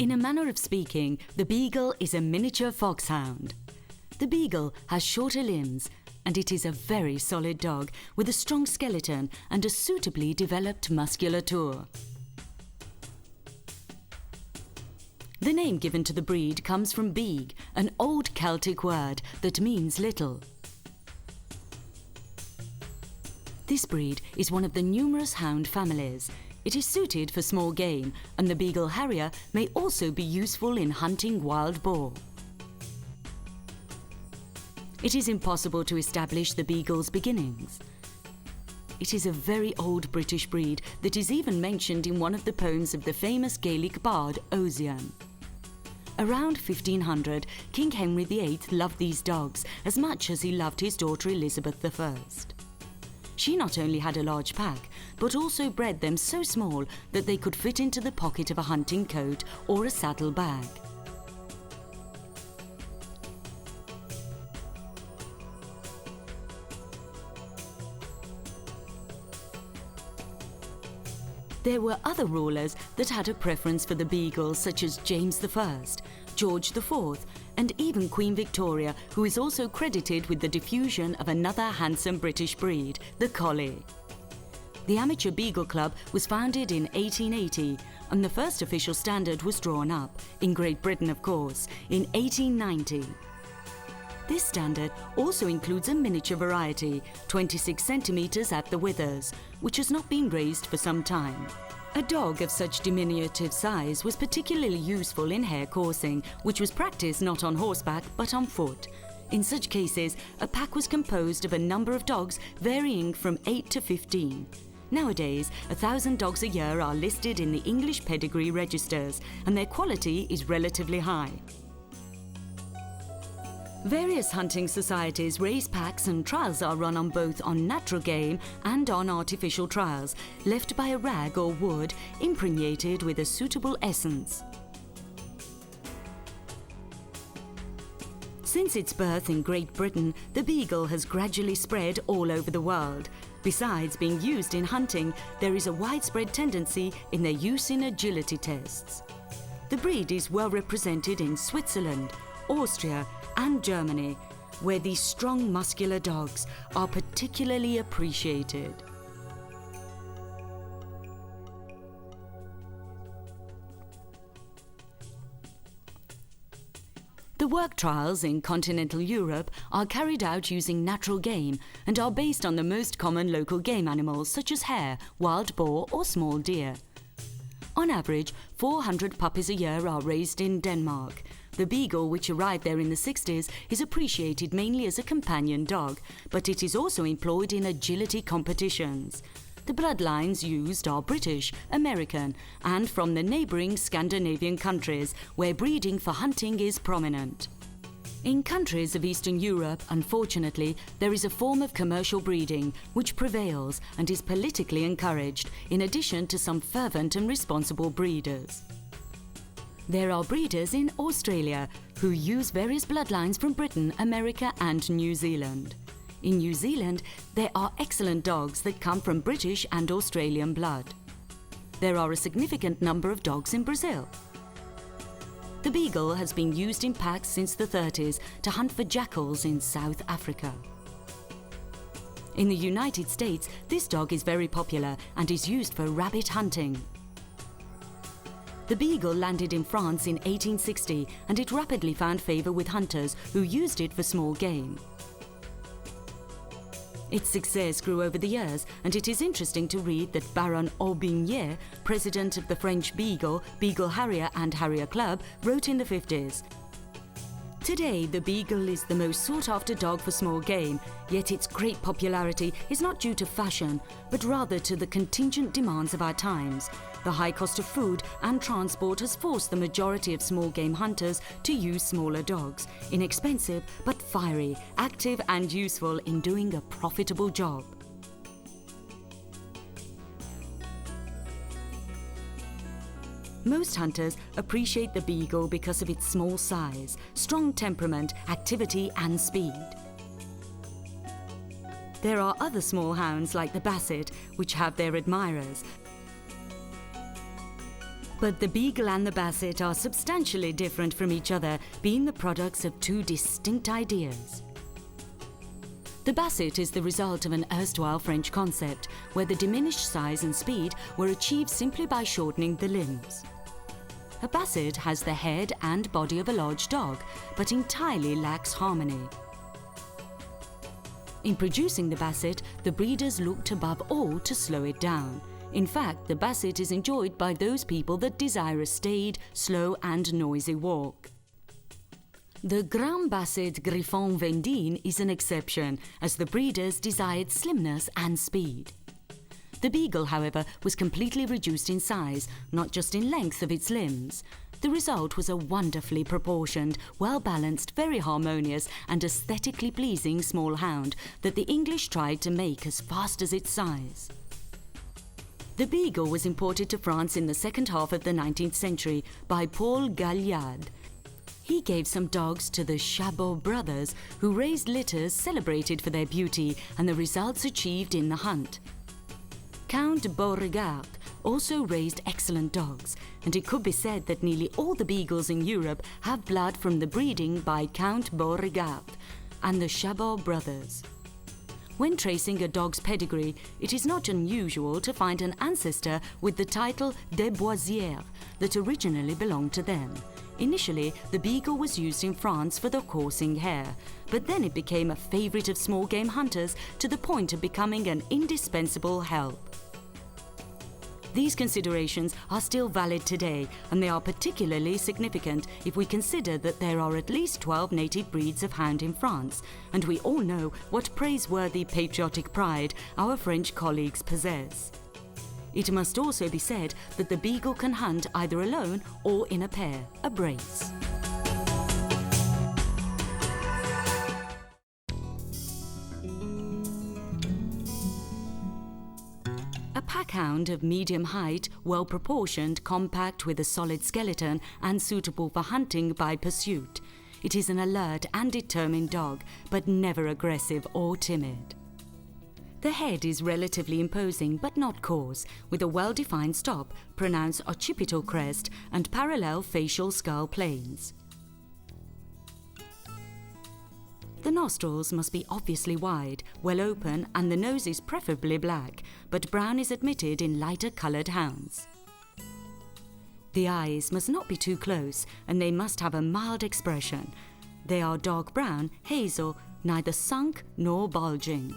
In a manner of speaking, the beagle is a miniature foxhound. The beagle has shorter limbs, and it is a very solid dog with a strong skeleton and a suitably developed musculature. The name given to the breed comes from beag, an old Celtic word that means little. This breed is one of the numerous hound families. It is suited for small game, and the beagle harrier may also be useful in hunting wild boar. It is impossible to establish the beagle's beginnings. It is a very old British breed that is even mentioned in one of the poems of the famous Gaelic bard Ossian. Around 1500, King Henry VIII loved these dogs as much as he loved his daughter Elizabeth I. She not only had a large pack, but also bred them so small that they could fit into the pocket of a hunting coat or a saddle bag. There were other rulers that had a preference for the beagles, such as James I, George IV, and even Queen Victoria, who is also credited with the diffusion of another handsome British breed, the collie. The Amateur Beagle Club was founded in 1880, and the first official standard was drawn up, in Great Britain of course, in 1890. This standard also includes a miniature variety, 26 centimetres at the withers, which has not been raised for some time. A dog of such diminutive size was particularly useful in hare coursing, which was practiced not on horseback but on foot. In such cases, a pack was composed of a number of dogs varying from 8 to 15. Nowadays, 1,000 dogs a year are listed in the English pedigree registers, and their quality is relatively high. Various hunting societies raise packs, and trials are run on both on natural game and on artificial trials, left by a rag or wood impregnated with a suitable essence. Since its birth in Great Britain, the beagle has gradually spread all over the world. Besides being used in hunting, there is a widespread tendency in their use in agility tests. The breed is well represented in Switzerland, Austria, and Germany, where these strong muscular dogs are particularly appreciated. The work trials in continental Europe are carried out using natural game and are based on the most common local game animals such as hare, wild boar or small deer. On average, 400 puppies a year are raised in Denmark. The beagle, which arrived there in the 60s, is appreciated mainly as a companion dog, but it is also employed in agility competitions. The bloodlines used are British, American, and from the neighbouring Scandinavian countries, where breeding for hunting is prominent. In countries of Eastern Europe, unfortunately, there is a form of commercial breeding which prevails and is politically encouraged, in addition to some fervent and responsible breeders. There are breeders in Australia who use various bloodlines from Britain, America and New Zealand. In New Zealand, there are excellent dogs that come from British and Australian blood. There are a significant number of dogs in Brazil. The beagle has been used in packs since the 30s to hunt for jackals in South Africa. In the United States, this dog is very popular and is used for rabbit hunting. The beagle landed in France in 1860, and it rapidly found favour with hunters who used it for small game. Its success grew over the years, and it is interesting to read that Baron Aubigné, president of the French Beagle, Beagle Harrier and Harrier Club, wrote in the 50s, "Today, the beagle is the most sought-after dog for small game, yet its great popularity is not due to fashion, but rather to the contingent demands of our times. The high cost of food and transport has forced the majority of small game hunters to use smaller dogs, inexpensive but fiery, active and useful in doing a profitable job." Most hunters appreciate the beagle because of its small size, strong temperament, activity and speed. There are other small hounds like the basset, which have their admirers. But the Beagle and the Basset are substantially different from each other, being the products of two distinct ideas. The Basset is the result of an erstwhile French concept, where the diminished size and speed were achieved simply by shortening the limbs. A Basset has the head and body of a large dog, but entirely lacks harmony. In producing the Basset, the breeders looked above all to slow it down. In fact, the Basset is enjoyed by those people that desire a staid, slow and noisy walk. The Grand Basset Griffon Vendine is an exception, as the breeders desired slimness and speed. The Beagle, however, was completely reduced in size, not just in length of its limbs. The result was a wonderfully proportioned, well-balanced, very harmonious and aesthetically pleasing small hound that the English tried to make as fast as its size. The Beagle was imported to France in the second half of the 19th century by Paul Galliard. He gave some dogs to the Chabot brothers, who raised litters celebrated for their beauty and the results achieved in the hunt. Count Beauregard also raised excellent dogs, and it could be said that nearly all the Beagles in Europe have blood from the breeding by Count Beauregard and the Chabot brothers. When tracing a dog's pedigree, it is not unusual to find an ancestor with the title de Boissière that originally belonged to them. Initially, the Beagle was used in France for the coursing hare, but then it became a favourite of small game hunters to the point of becoming an indispensable help. These considerations are still valid today, and they are particularly significant if we consider that there are at least 12 native breeds of hound in France, and we all know what praiseworthy patriotic pride our French colleagues possess. It must also be said that the Beagle can hunt either alone or in a pair, a brace. A packhound of medium height, well-proportioned, compact with a solid skeleton and suitable for hunting by pursuit. It is an alert and determined dog, but never aggressive or timid. The head is relatively imposing but not coarse, with a well-defined stop, pronounced occipital crest and parallel facial skull planes. The nostrils must be obviously wide, well open, and the nose is preferably black, but brown is admitted in lighter coloured hounds. The eyes must not be too close, and they must have a mild expression. They are dark brown, hazel, neither sunk nor bulging.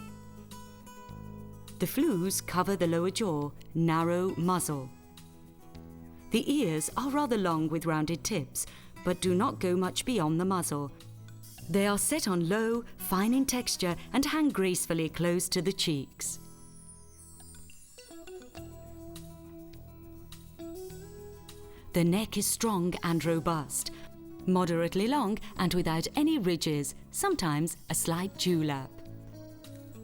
The flews cover the lower jaw, narrow muzzle. The ears are rather long with rounded tips, but do not go much beyond the muzzle. They are set on low, fine in texture and hang gracefully close to the cheeks. The neck is strong and robust, moderately long and without any ridges, sometimes a slight dewlap.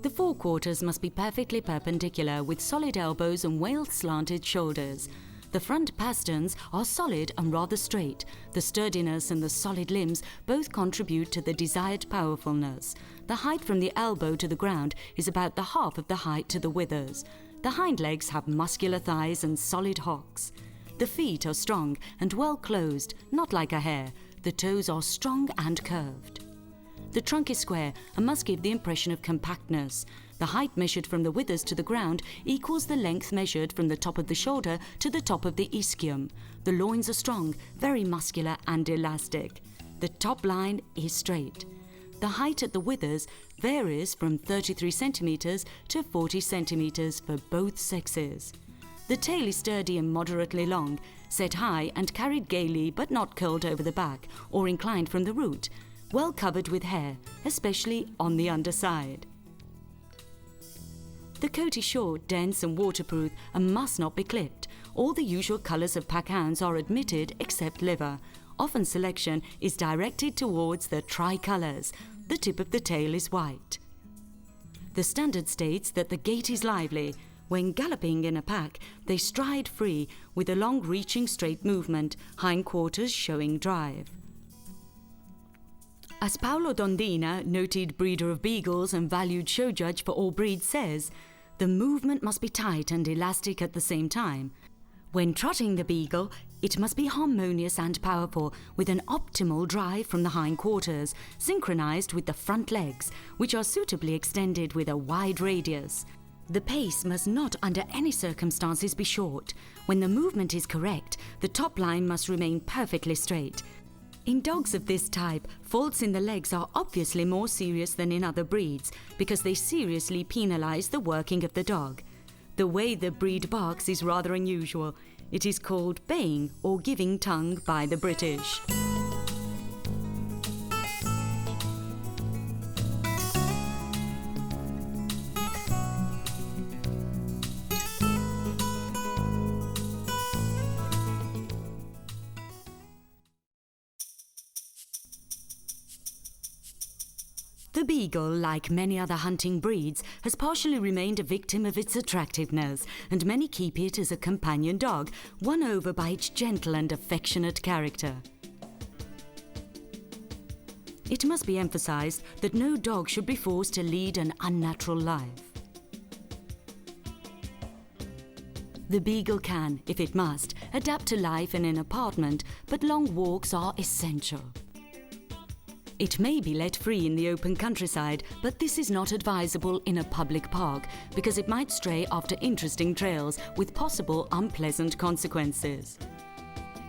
The forequarters must be perfectly perpendicular with solid elbows and well-slanted shoulders. The front pasterns are solid and rather straight. The sturdiness and the solid limbs both contribute to the desired powerfulness. The height from the elbow to the ground is about the half of the height to the withers. The hind legs have muscular thighs and solid hocks. The feet are strong and well closed, not like a hare. The toes are strong and curved. The trunk is square and must give the impression of compactness. The height measured from the withers to the ground equals the length measured from the top of the shoulder to the top of the ischium. The loins are strong, very muscular and elastic. The top line is straight. The height at the withers varies from 33 centimeters to 40 centimeters for both sexes. The tail is sturdy and moderately long, set high and carried gaily but not curled over the back or inclined from the root, well covered with hair, especially on the underside. The coat is short, dense and waterproof and must not be clipped. All the usual colours of packhounds are admitted except liver. Often selection is directed towards the tricolours. The tip of the tail is white. The standard states that the gait is lively. When galloping in a pack, they stride free with a long reaching straight movement, hindquarters showing drive. As Paolo Dondina, noted breeder of beagles and valued show judge for all breeds, says, the movement must be tight and elastic at the same time. When trotting the beagle, It must be harmonious and powerful, with an optimal drive from the hindquarters, synchronized with the front legs, which are suitably extended with a wide radius. The pace must not under any circumstances be short. When the movement is correct, the top line must remain perfectly straight. In dogs of this type, faults in the legs are obviously more serious than in other breeds because they seriously penalize the working of the dog. The way the breed barks is rather unusual. It is called baying or giving tongue by the British. The beagle, like many other hunting breeds, has partially remained a victim of its attractiveness, and many keep it as a companion dog, won over by its gentle and affectionate character. It must be emphasized that no dog should be forced to lead an unnatural life. The beagle can, if it must, adapt to life in an apartment, but long walks are essential. It may be let free in the open countryside, but this is not advisable in a public park because it might stray after interesting trails with possible unpleasant consequences.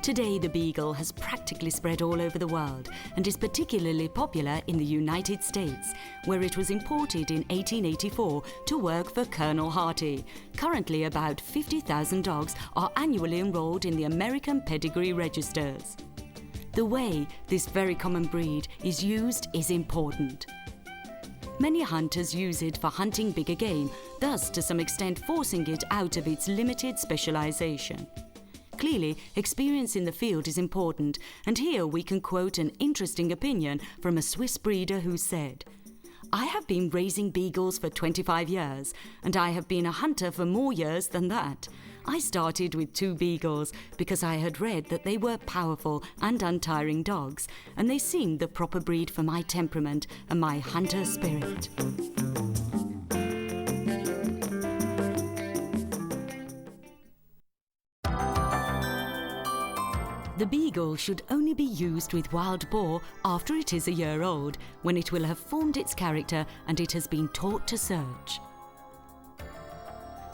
Today, the beagle has practically spread all over the world and is particularly popular in the United States, where it was imported in 1884 to work for Colonel Harty. Currently, about 50,000 dogs are annually enrolled in the American pedigree registers. The way this very common breed is used is important. Many hunters use it for hunting bigger game, thus to some extent forcing it out of its limited specialization. Clearly, experience in the field is important, and here we can quote an interesting opinion from a Swiss breeder who said, "I have been raising beagles for 25 years, and I have been a hunter for more years than that. I started with 2 beagles because I had read that they were powerful and untiring dogs, and they seemed the proper breed for my temperament and my hunter spirit." The beagle should only be used with wild boar after it is a year old, when it will have formed its character and it has been taught to search.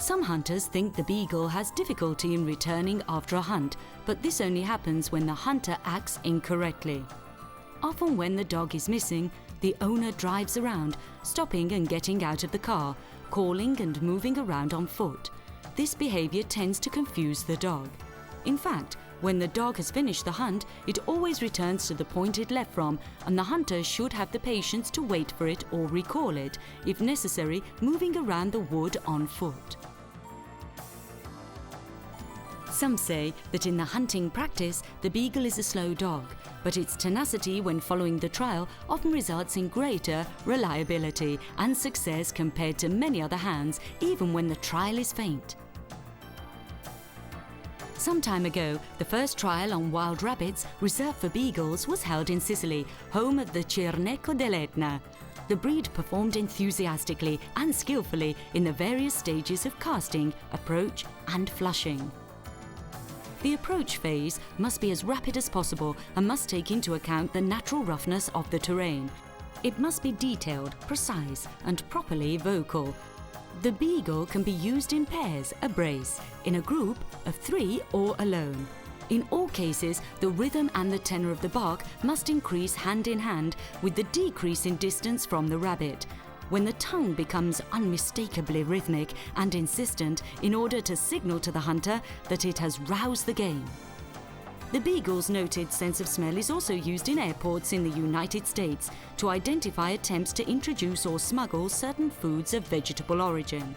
Some hunters think the beagle has difficulty in returning after a hunt, but this only happens when the hunter acts incorrectly. Often when the dog is missing, the owner drives around, stopping and getting out of the car, calling and moving around on foot. This behavior tends to confuse the dog. In fact, when the dog has finished the hunt, it always returns to the point it left from, and the hunter should have the patience to wait for it or recall it, if necessary, moving around the wood on foot. Some say that in the hunting practice, the beagle is a slow dog, but its tenacity when following the trial often results in greater reliability and success compared to many other hounds, even when the trial is faint. Some time ago, the first trial on wild rabbits reserved for beagles was held in Sicily, home of the Cirneco dell'Etna. The breed performed enthusiastically and skillfully in the various stages of casting, approach and flushing. The approach phase must be as rapid as possible and must take into account the natural roughness of the terrain. It must be detailed, precise and properly vocal. The beagle can be used in pairs, a brace, in a group of 3 or alone. In all cases, the rhythm and the tenor of the bark must increase hand in hand with the decrease in distance from the rabbit, when the tongue becomes unmistakably rhythmic and insistent in order to signal to the hunter that it has roused the game. The beagle's noted sense of smell is also used in airports in the United States to identify attempts to introduce or smuggle certain foods of vegetable origin.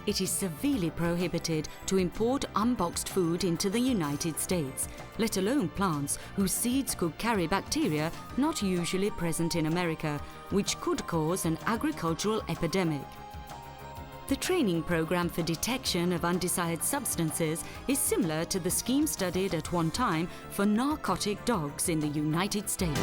It is severely prohibited to import unboxed food into the United States, let alone plants whose seeds could carry bacteria not usually present in America, which could cause an agricultural epidemic. The training program for detection of undesired substances is similar to the scheme studied at one time for narcotic dogs in the United States.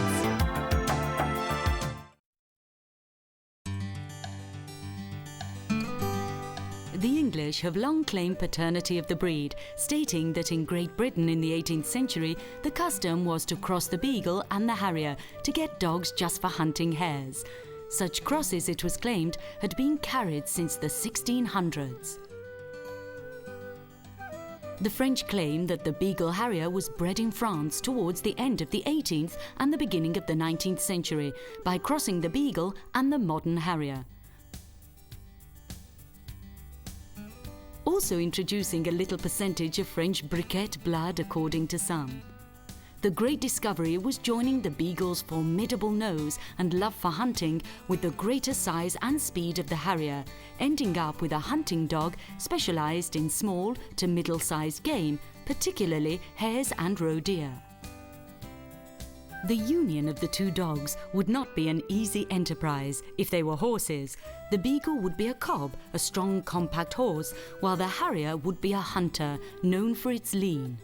The English British have long claimed paternity of the breed, stating that in Great Britain in the 18th century, the custom was to cross the Beagle and the Harrier to get dogs just for hunting hares. Such crosses, it was claimed, had been carried since the 1600s. The French claim that the Beagle Harrier was bred in France towards the end of the 18th and the beginning of the 19th century by crossing the Beagle and the modern Harrier. Also introducing a little percentage of French briquette blood, according to some. The great discovery was joining the Beagle's formidable nose and love for hunting with the greater size and speed of the Harrier, ending up with a hunting dog specialised in small to middle-sized game, particularly hares and roe deer. The union of the two dogs would not be an easy enterprise. If they were horses, the Beagle would be a cob, a strong, compact horse, while the Harrier would be a hunter, known for its lean.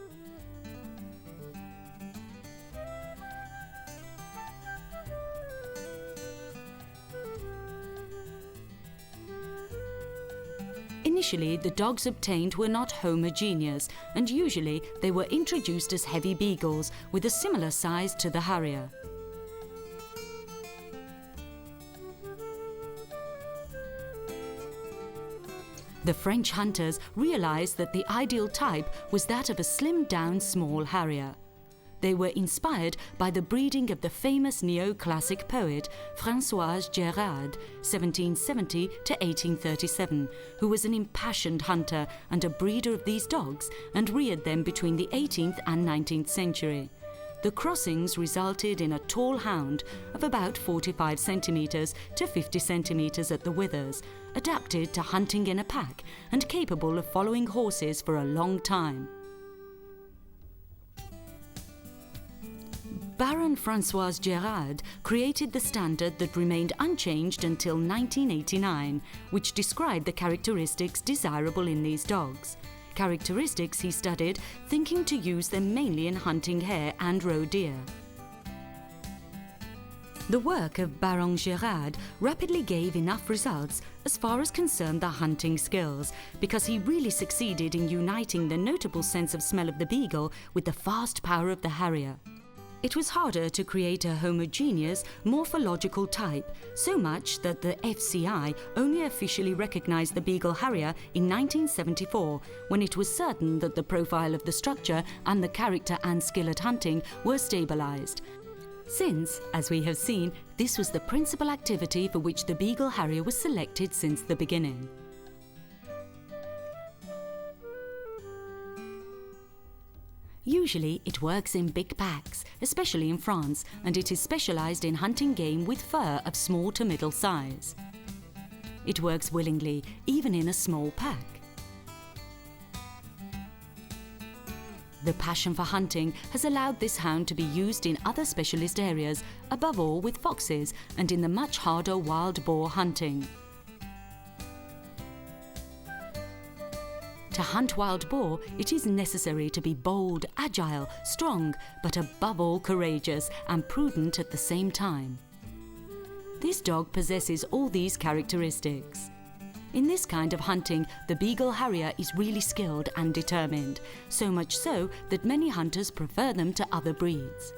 Initially, the dogs obtained were not homogeneous, and usually they were introduced as heavy beagles with a similar size to the Harrier. The French hunters realized that the ideal type was that of a slimmed-down small Harrier. They were inspired by the breeding of the famous neoclassic poet François Gérard, 1770 to 1837, who was an impassioned hunter and a breeder of these dogs and reared them between the 18th and 19th century. The crossings resulted in a tall hound of about 45 centimetres to 50 centimetres at the withers, adapted to hunting in a pack and capable of following horses for a long time. Baron François Gérard created the standard that remained unchanged until 1989, which described the characteristics desirable in these dogs. Characteristics he studied, thinking to use them mainly in hunting hare and roe deer. The work of Baron Gérard rapidly gave enough results as far as concerned the hunting skills, because he really succeeded in uniting the notable sense of smell of the Beagle with the fast power of the Harrier. It was harder to create a homogeneous, morphological type, so much that the FCI only officially recognized the Beagle Harrier in 1974, when it was certain that the profile of the structure and the character and skill at hunting were stabilized. Since, as we have seen, this was the principal activity for which the Beagle Harrier was selected since the beginning. Usually it works in big packs, especially in France, and it is specialized in hunting game with fur of small to middle size. It works willingly, even in a small pack. The passion for hunting has allowed this hound to be used in other specialist areas, above all with foxes and in the much harder wild boar hunting. To hunt wild boar, it is necessary to be bold, agile, strong, but above all courageous and prudent at the same time. This dog possesses all these characteristics. In this kind of hunting, the Beagle Harrier is really skilled and determined, so much so that many hunters prefer them to other breeds.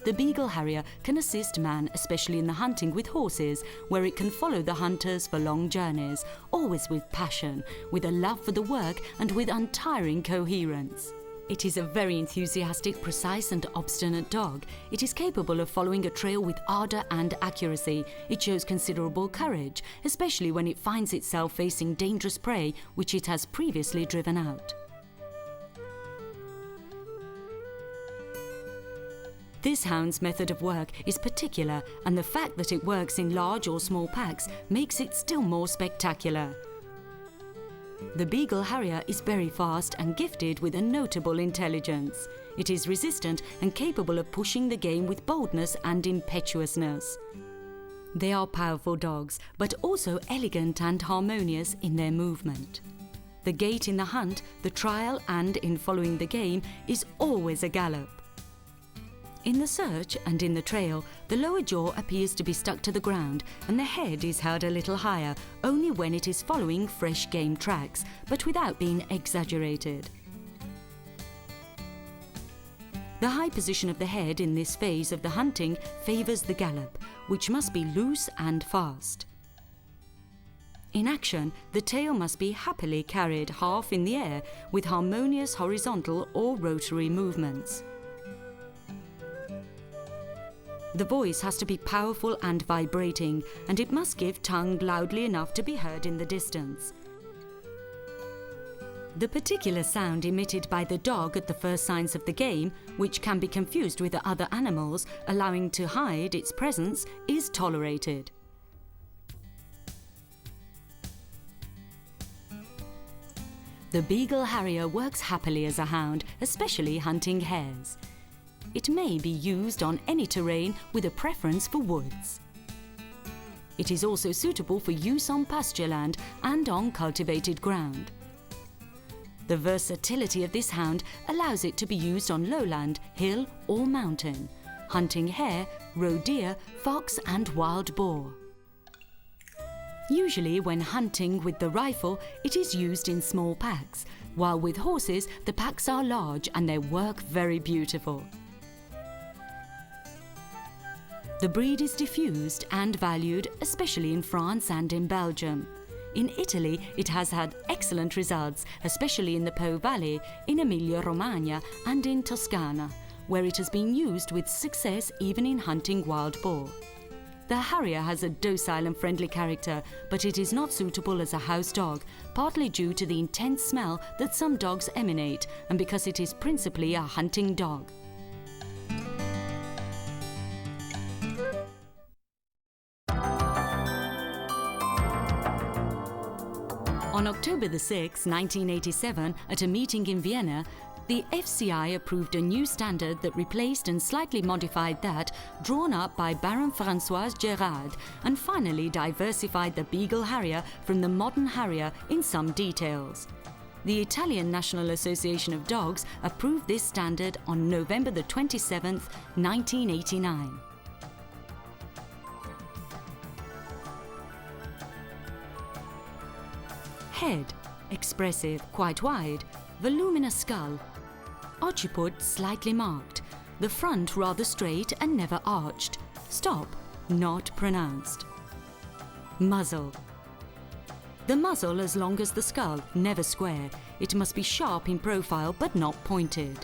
The Beagle Harrier can assist man, especially in the hunting with horses, where it can follow the hunters for long journeys, always with passion, with a love for the work and with untiring coherence. It is a very enthusiastic, precise and obstinate dog. It is capable of following a trail with ardour and accuracy. It shows considerable courage, especially when it finds itself facing dangerous prey which it has previously driven out. This hound's method of work is particular, and the fact that it works in large or small packs makes it still more spectacular. The Beagle Harrier is very fast and gifted with a notable intelligence. It is resistant and capable of pushing the game with boldness and impetuousness. They are powerful dogs, but also elegant and harmonious in their movement. The gait in the hunt, the trial and in following the game is always a gallop. In the search and in the trail, the lower jaw appears to be stuck to the ground and the head is held a little higher only when it is following fresh game tracks, but without being exaggerated. The high position of the head in this phase of the hunting favours the gallop, which must be loose and fast. In action, the tail must be happily carried half in the air with harmonious horizontal or rotary movements. The voice has to be powerful and vibrating, and it must give tongue loudly enough to be heard in the distance. The particular sound emitted by the dog at the first signs of the game, which can be confused with the other animals, allowing to hide its presence, is tolerated. The Beagle Harrier works happily as a hound, especially hunting hares. It may be used on any terrain with a preference for woods. It is also suitable for use on pasture land and on cultivated ground. The versatility of this hound allows it to be used on lowland, hill or mountain, hunting hare, roe deer, fox and wild boar. Usually when hunting with the rifle, it is used in small packs, while with horses the packs are large and they work very beautiful. The breed is diffused and valued, especially in France and in Belgium. In Italy, it has had excellent results, especially in the Po Valley, in Emilia-Romagna and in Toscana, where it has been used with success even in hunting wild boar. The Harrier has a docile and friendly character, but it is not suitable as a house dog, partly due to the intense smell that some dogs emanate and because it is principally a hunting dog. On October 6, 1987, at a meeting in Vienna, the FCI approved a new standard that replaced and slightly modified that drawn up by Baron François Gérard and finally diversified the Beagle Harrier from the modern Harrier in some details. The Italian National Association of Dogs approved this standard on November 27, 1989. Head, expressive, quite wide, voluminous skull. Occiput slightly marked, the front rather straight and never arched. Stop, not pronounced. Muzzle. The muzzle as long as the skull, never square. It must be sharp in profile but not pointed.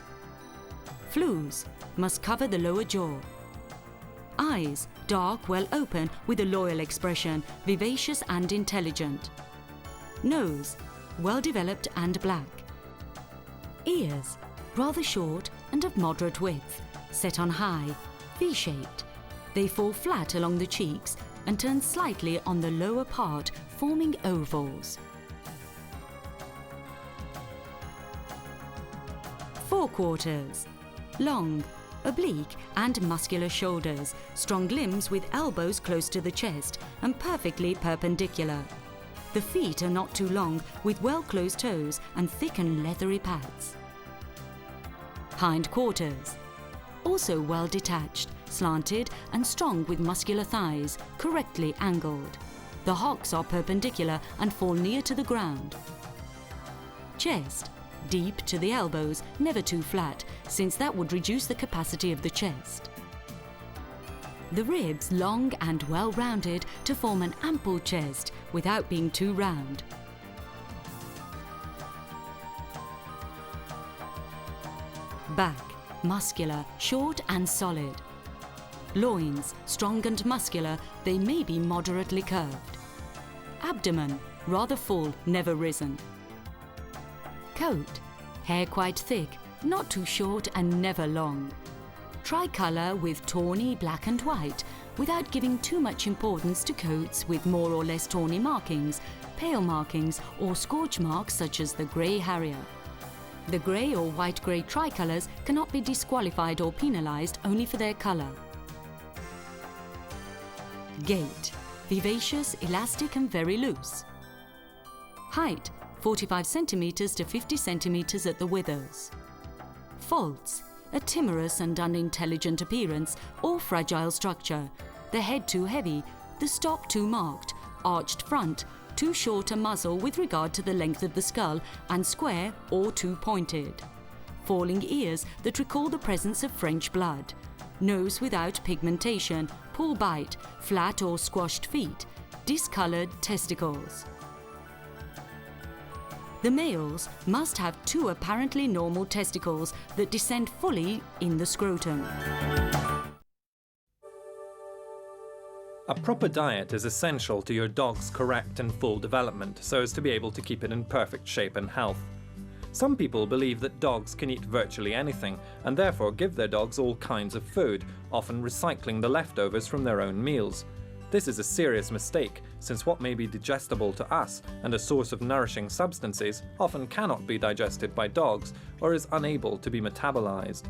Flews, must cover the lower jaw. Eyes, dark, well open with a loyal expression, vivacious and intelligent. Nose, well developed and black. Ears, rather short and of moderate width, set on high, V-shaped. They fall flat along the cheeks and turn slightly on the lower part, forming ovals. Forequarters, long, oblique and muscular shoulders, strong limbs with elbows close to the chest and perfectly perpendicular. The feet are not too long, with well-closed toes and thick and leathery pads. Hindquarters, also well detached, slanted and strong with muscular thighs, correctly angled. The hocks are perpendicular and fall near to the ground. Chest, deep to the elbows, never too flat, since that would reduce the capacity of the chest. The ribs long and well-rounded to form an ample chest without being too round. Back, muscular, short and solid. Loins, strong and muscular, they may be moderately curved. Abdomen, rather full, never risen. Coat, hair quite thick, not too short and never long. Tricolour with tawny black and white, without giving too much importance to coats with more or less tawny markings, pale markings or scorch marks such as the grey Harrier. The grey or white-grey tricolours cannot be disqualified or penalised only for their colour. Gait, vivacious, elastic and very loose. Height, 45 cm to 50 cm at the withers. Faults, a timorous and unintelligent appearance or fragile structure, the head too heavy, the stop too marked, arched front, too short a muzzle with regard to the length of the skull, and square or too pointed. Falling ears that recall the presence of French blood. Nose without pigmentation, poor bite, flat or squashed feet, discoloured testicles. The males must have 2 apparently normal testicles that descend fully in the scrotum. A proper diet is essential to your dog's correct and full development so as to be able to keep it in perfect shape and health. Some people believe that dogs can eat virtually anything and therefore give their dogs all kinds of food, often recycling the leftovers from their own meals. This is a serious mistake, since what may be digestible to us and a source of nourishing substances often cannot be digested by dogs or is unable to be metabolized.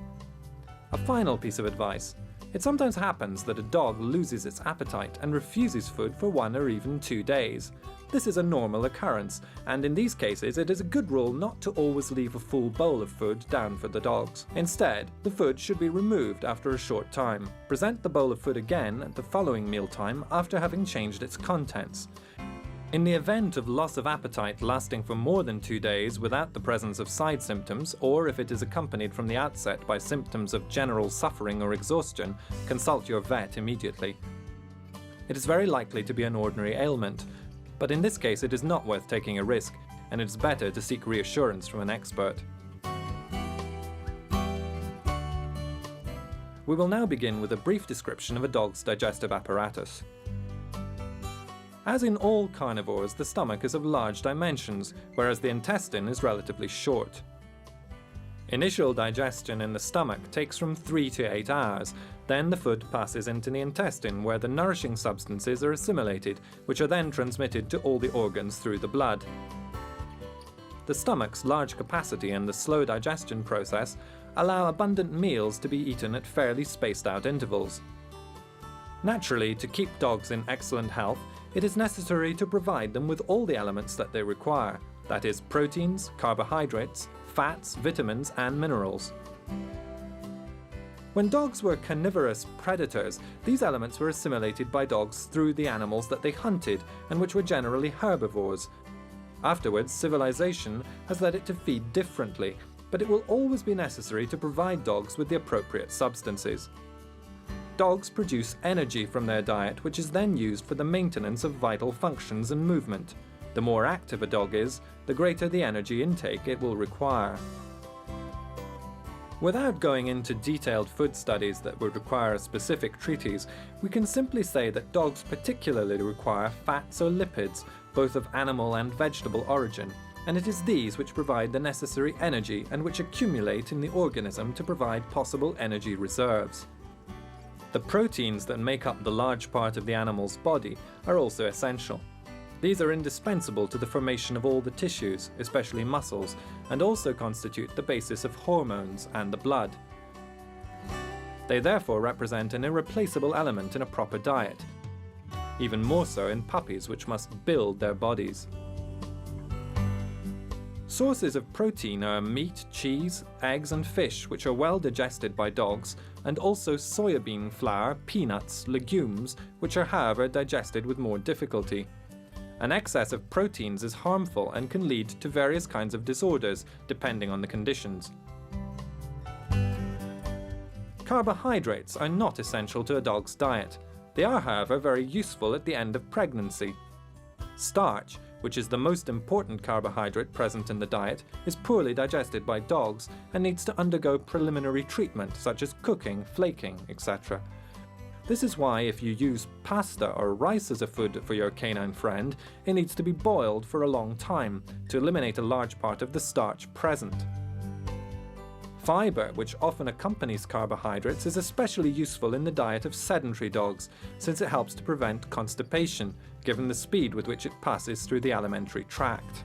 A final piece of advice. It sometimes happens that a dog loses its appetite and refuses food for 1 or even 2 days. This is a normal occurrence, and in these cases it is a good rule not to always leave a full bowl of food down for the dogs. Instead, the food should be removed after a short time. Present the bowl of food again at the following mealtime after having changed its contents. In the event of loss of appetite lasting for more than 2 days without the presence of side symptoms, or if it is accompanied from the outset by symptoms of general suffering or exhaustion, consult your vet immediately. It is very likely to be an ordinary ailment, but in this case it is not worth taking a risk, and it is better to seek reassurance from an expert. We will now begin with a brief description of a dog's digestive apparatus. As in all carnivores, the stomach is of large dimensions, whereas the intestine is relatively short. Initial digestion in the stomach takes from 3 to 8 hours. Then the food passes into the intestine, where the nourishing substances are assimilated, which are then transmitted to all the organs through the blood. The stomach's large capacity and the slow digestion process allow abundant meals to be eaten at fairly spaced out intervals. Naturally, to keep dogs in excellent health, it is necessary to provide them with all the elements that they require, that is, proteins, carbohydrates, fats, vitamins, and minerals. When dogs were carnivorous predators, these elements were assimilated by dogs through the animals that they hunted, and which were generally herbivores. Afterwards, civilization has led it to feed differently, but it will always be necessary to provide dogs with the appropriate substances. Dogs produce energy from their diet, which is then used for the maintenance of vital functions and movement. The more active a dog is, the greater the energy intake it will require. Without going into detailed food studies that would require a specific treatise, we can simply say that dogs particularly require fats or lipids, both of animal and vegetable origin, and it is these which provide the necessary energy and which accumulate in the organism to provide possible energy reserves. The proteins that make up the large part of the animal's body are also essential. These are indispensable to the formation of all the tissues, especially muscles, and also constitute the basis of hormones and the blood. They therefore represent an irreplaceable element in a proper diet, even more so in puppies, which must build their bodies. Sources of protein are meat, cheese, eggs and fish, which are well digested by dogs, and also soybean flour, peanuts, legumes, which are however digested with more difficulty. An excess of proteins is harmful and can lead to various kinds of disorders, depending on the conditions. Carbohydrates are not essential to a dog's diet. They are, however, very useful at the end of pregnancy. Starch, which is the most important carbohydrate present in the diet, is poorly digested by dogs and needs to undergo preliminary treatment such as cooking, flaking, etc. This is why if you use pasta or rice as a food for your canine friend, it needs to be boiled for a long time to eliminate a large part of the starch present. Fiber, which often accompanies carbohydrates, is especially useful in the diet of sedentary dogs, since it helps to prevent constipation, given the speed with which it passes through the alimentary tract.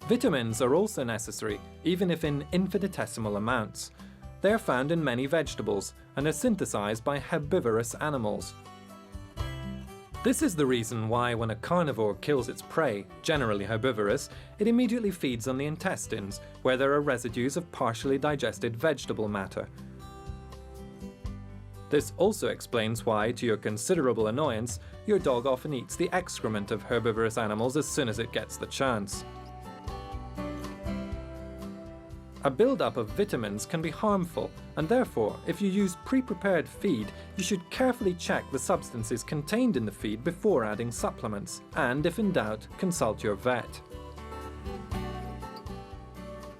Vitamins are also necessary, even if in infinitesimal amounts. They are found in many vegetables and are synthesized by herbivorous animals. This is the reason why when a carnivore kills its prey, generally herbivorous, it immediately feeds on the intestines, where there are residues of partially digested vegetable matter. This also explains why, to your considerable annoyance, your dog often eats the excrement of herbivorous animals as soon as it gets the chance. A build-up of vitamins can be harmful, and therefore, if you use pre-prepared feed, you should carefully check the substances contained in the feed before adding supplements, and if in doubt, consult your vet.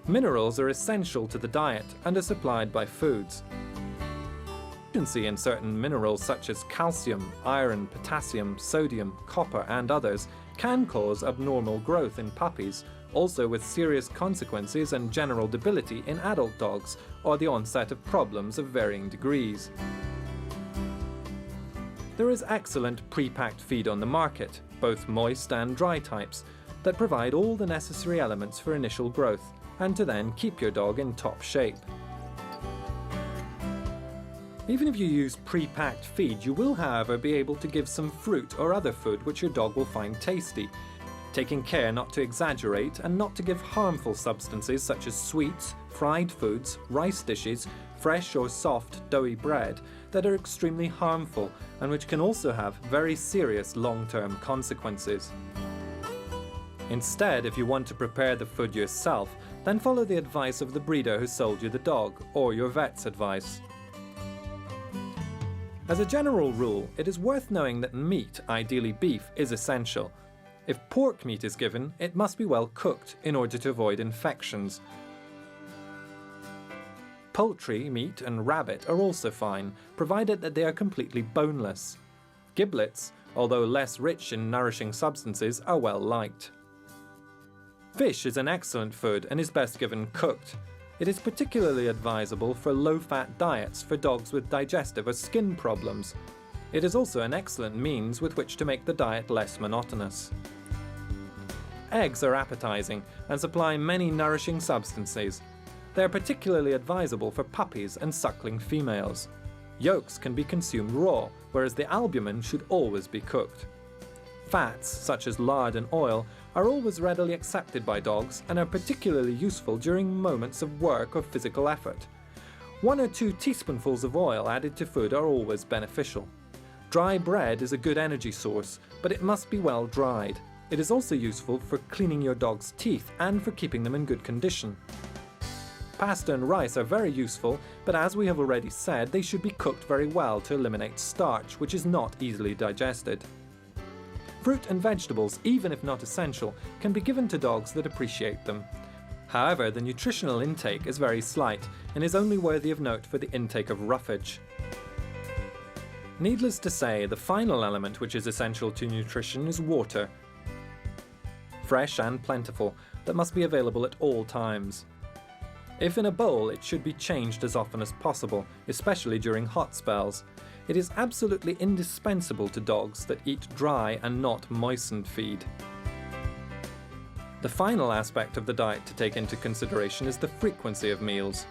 Minerals are essential to the diet and are supplied by foods. Deficiency in certain minerals such as calcium, iron, potassium, sodium, copper and others can cause abnormal growth in puppies, also with serious consequences and general debility in adult dogs, or the onset of problems of varying degrees. There is excellent pre-packed feed on the market, both moist and dry types, that provide all the necessary elements for initial growth, and to then keep your dog in top shape. Even if you use pre-packed feed, you will, however, be able to give some fruit or other food which your dog will find tasty, taking care not to exaggerate and not to give harmful substances such as sweets, fried foods, rice dishes, fresh or soft doughy bread that are extremely harmful and which can also have very serious long-term consequences. Instead, if you want to prepare the food yourself, then follow the advice of the breeder who sold you the dog, or your vet's advice. As a general rule, it is worth knowing that meat, ideally beef, is essential. If pork meat is given, it must be well cooked in order to avoid infections. Poultry, meat and rabbit are also fine, provided that they are completely boneless. Giblets, although less rich in nourishing substances, are well liked. Fish is an excellent food and is best given cooked. It is particularly advisable for low-fat diets for dogs with digestive or skin problems. It is also an excellent means with which to make the diet less monotonous. Eggs are appetizing and supply many nourishing substances. They are particularly advisable for puppies and suckling females. Yolks can be consumed raw, whereas the albumin should always be cooked. Fats, such as lard and oil, are always readily accepted by dogs and are particularly useful during moments of work or physical effort. 1 or 2 teaspoonfuls of oil added to food are always beneficial. Dry bread is a good energy source, but it must be well dried. It is also useful for cleaning your dog's teeth and for keeping them in good condition. Pasta and rice are very useful, but as we have already said, they should be cooked very well to eliminate starch, which is not easily digested. Fruit and vegetables, even if not essential, can be given to dogs that appreciate them. However, the nutritional intake is very slight and is only worthy of note for the intake of roughage. Needless to say, the final element which is essential to nutrition is water. Fresh and plentiful, that must be available at all times. If in a bowl, it should be changed as often as possible, especially during hot spells. It is absolutely indispensable to dogs that eat dry and not moistened feed. The final aspect of the diet to take into consideration is the frequency of meals.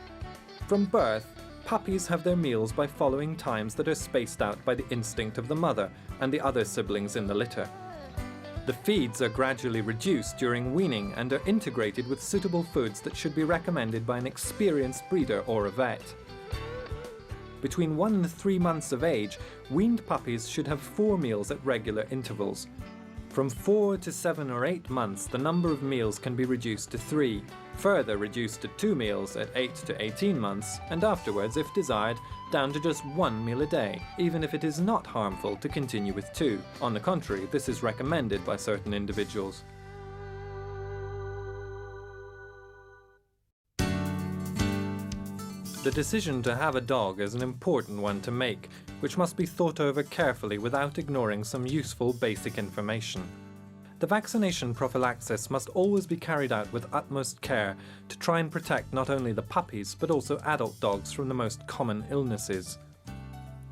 From birth, puppies have their meals by following times that are spaced out by the instinct of the mother and the other siblings in the litter. The feeds are gradually reduced during weaning and are integrated with suitable foods that should be recommended by an experienced breeder or a vet. Between 1 and 3 months of age, weaned puppies should have 4 meals at regular intervals. From 4 to 7 or 8 months, the number of meals can be reduced to 3, further reduced to 2 meals at 8 to 18 months, and afterwards, if desired, down to just 1 meal a day, even if it is not harmful to continue with 2. On the contrary, this is recommended by certain individuals. The decision to have a dog is an important one to make, which must be thought over carefully without ignoring some useful basic information. The vaccination prophylaxis must always be carried out with utmost care to try and protect not only the puppies but also adult dogs from the most common illnesses.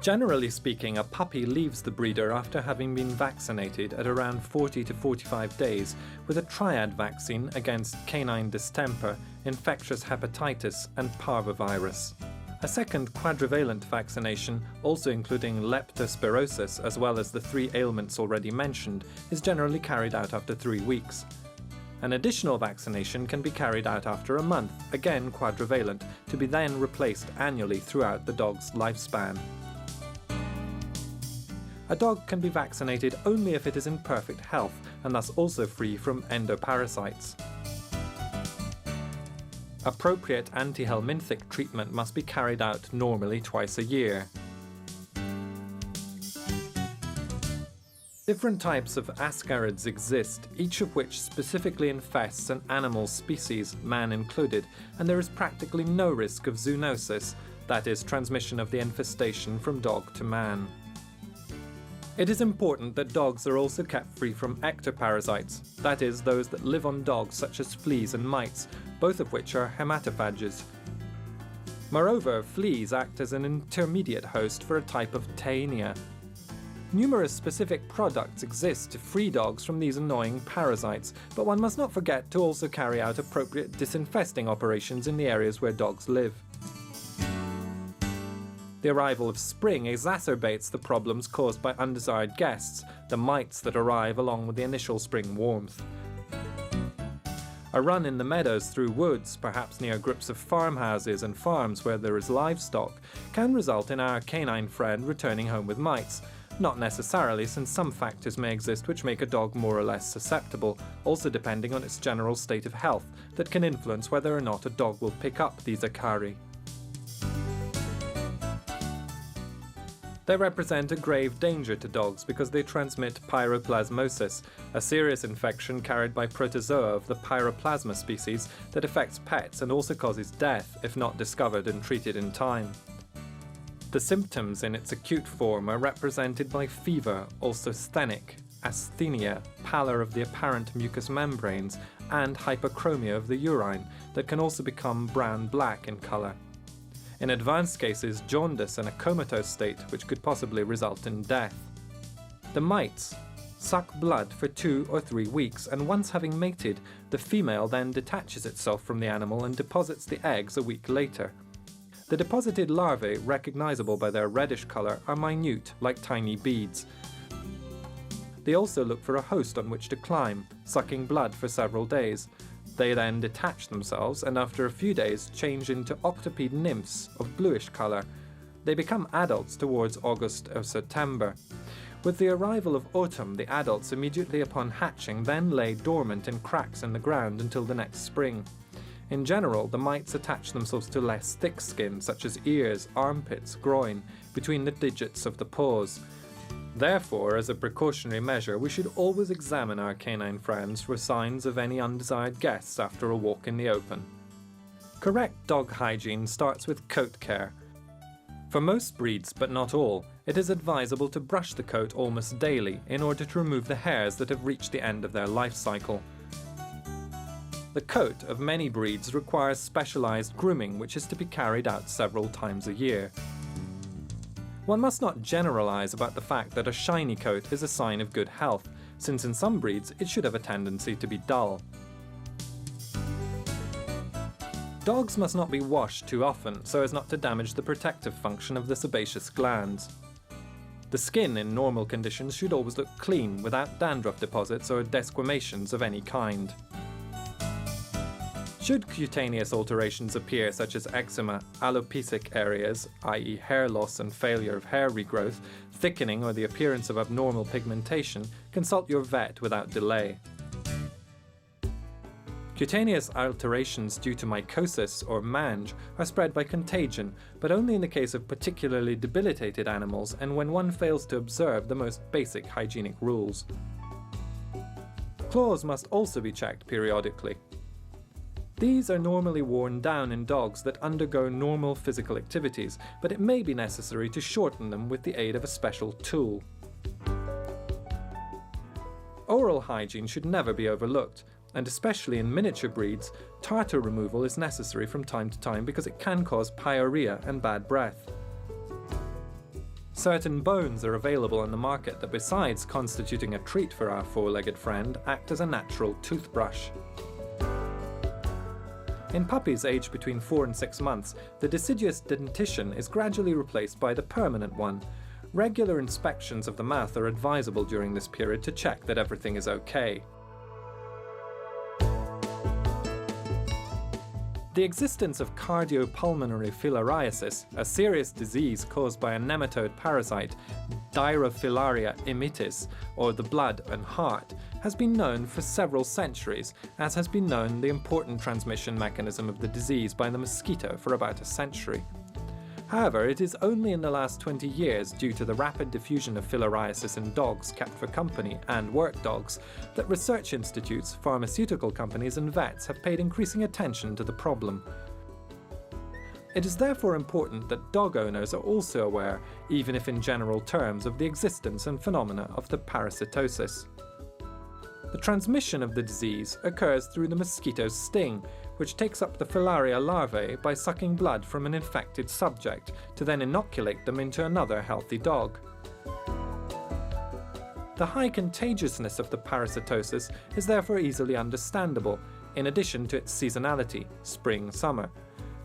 Generally speaking, a puppy leaves the breeder after having been vaccinated at around 40 to 45 days with a triad vaccine against canine distemper, infectious hepatitis and parvovirus. A second quadrivalent vaccination, also including leptospirosis as well as the 3 ailments already mentioned, is generally carried out after 3 weeks. An additional vaccination can be carried out after a month, again quadrivalent, to be then replaced annually throughout the dog's lifespan. A dog can be vaccinated only if it is in perfect health and thus also free from endoparasites. Appropriate anti-helminthic treatment must be carried out normally twice a year. Different types of ascarids exist, each of which specifically infests an animal species, man included, and there is practically no risk of zoonosis, that is, transmission of the infestation from dog to man. It is important that dogs are also kept free from ectoparasites, that is, those that live on dogs such as fleas and mites, both of which are hematophages. Moreover, fleas act as an intermediate host for a type of taenia. Numerous specific products exist to free dogs from these annoying parasites, but one must not forget to also carry out appropriate disinfesting operations in the areas where dogs live. The arrival of spring exacerbates the problems caused by undesired guests, the mites that arrive along with the initial spring warmth. A run in the meadows through woods, perhaps near groups of farmhouses and farms where there is livestock, can result in our canine friend returning home with mites. Not necessarily, since some factors may exist which make a dog more or less susceptible, also depending on its general state of health, that can influence whether or not a dog will pick up these acari. They represent a grave danger to dogs because they transmit pyroplasmosis, a serious infection carried by protozoa of the Pyroplasma species that affects pets and also causes death if not discovered and treated in time. The symptoms in its acute form are represented by fever, also sthenic, asthenia, pallor of the apparent mucous membranes, and hyperchromia of the urine that can also become brown-black in colour. In advanced cases, jaundice and a comatose state which could possibly result in death. The mites suck blood for 2 or 3 weeks, and once having mated, the female then detaches itself from the animal and deposits the eggs a week later. The deposited larvae, recognizable by their reddish colour, are minute, like tiny beads. They also look for a host on which to climb, sucking blood for several days. They then detach themselves and after a few days change into octopede nymphs of bluish colour. They become adults towards August or September. With the arrival of autumn, the adults immediately upon hatching then lay dormant in cracks in the ground until the next spring. In general, the mites attach themselves to less thick skin, such as ears, armpits, groin, between the digits of the paws. Therefore, as a precautionary measure, we should always examine our canine friends for signs of any undesired guests after a walk in the open. Correct dog hygiene starts with coat care. For most breeds, but not all, it is advisable to brush the coat almost daily in order to remove the hairs that have reached the end of their life cycle. The coat of many breeds requires specialized grooming, which is to be carried out several times a year. One must not generalize about the fact that a shiny coat is a sign of good health, since in some breeds it should have a tendency to be dull. Dogs must not be washed too often so as not to damage the protective function of the sebaceous glands. The skin in normal conditions should always look clean, without dandruff deposits or desquamations of any kind. Should cutaneous alterations appear, such as eczema, alopecia areas, i.e. hair loss and failure of hair regrowth, thickening or the appearance of abnormal pigmentation, consult your vet without delay. Cutaneous alterations due to mycosis or mange are spread by contagion, but only in the case of particularly debilitated animals and when one fails to observe the most basic hygienic rules. Claws must also be checked periodically. These are normally worn down in dogs that undergo normal physical activities, but it may be necessary to shorten them with the aid of a special tool. Oral hygiene should never be overlooked, and especially in miniature breeds, tartar removal is necessary from time to time because it can cause pyorrhea and bad breath. Certain bones are available on the market that, besides constituting a treat for our four-legged friend, act as a natural toothbrush. In puppies aged between 4 and 6 months, the deciduous dentition is gradually replaced by the permanent one. Regular inspections of the mouth are advisable during this period to check that everything is okay. The existence of cardiopulmonary filariasis, a serious disease caused by a nematode parasite, Dirofilaria immitis, or the blood and heart, has been known for several centuries, as has been known the important transmission mechanism of the disease by the mosquito for about a century. However, it is only in the last 20 years, due to the rapid diffusion of filariasis in dogs kept for company and work dogs, that research institutes, pharmaceutical companies and vets have paid increasing attention to the problem. It is therefore important that dog owners are also aware, even if in general terms, of the existence and phenomena of the parasitosis. The transmission of the disease occurs through the mosquito's sting, which takes up the filaria larvae by sucking blood from an infected subject to then inoculate them into another healthy dog. The high contagiousness of the parasitosis is therefore easily understandable, in addition to its seasonality, spring-summer.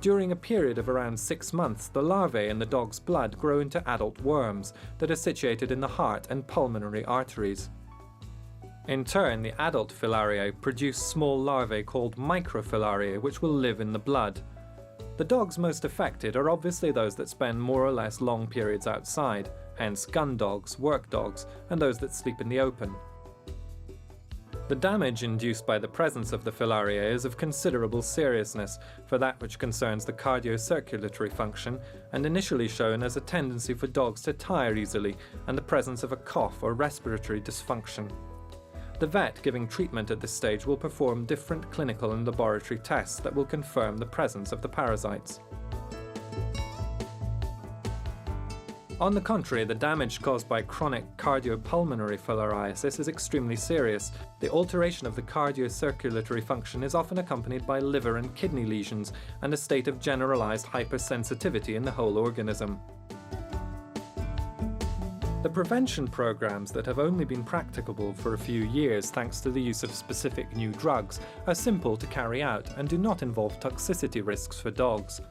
During a period of around 6 months, the larvae in the dog's blood grow into adult worms that are situated in the heart and pulmonary arteries. In turn, the adult filariae produce small larvae called microfilariae, which will live in the blood. The dogs most affected are obviously those that spend more or less long periods outside, hence gun dogs, work dogs, and those that sleep in the open. The damage induced by the presence of the filariae is of considerable seriousness for that which concerns the cardiocirculatory function, and initially shown as a tendency for dogs to tire easily and the presence of a cough or respiratory dysfunction. The vet giving treatment at this stage will perform different clinical and laboratory tests that will confirm the presence of the parasites. On the contrary, the damage caused by chronic cardiopulmonary filariasis is extremely serious. The alteration of the cardiocirculatory function is often accompanied by liver and kidney lesions and a state of generalized hypersensitivity in the whole organism. The prevention programs that have only been practicable for a few years thanks to the use of specific new drugs are simple to carry out and do not involve toxicity risks for dogs.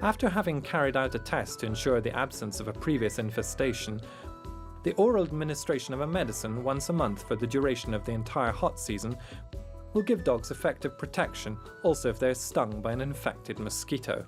After having carried out a test to ensure the absence of a previous infestation, the oral administration of a medicine once a month for the duration of the entire hot season will give dogs effective protection, also if they are stung by an infected mosquito.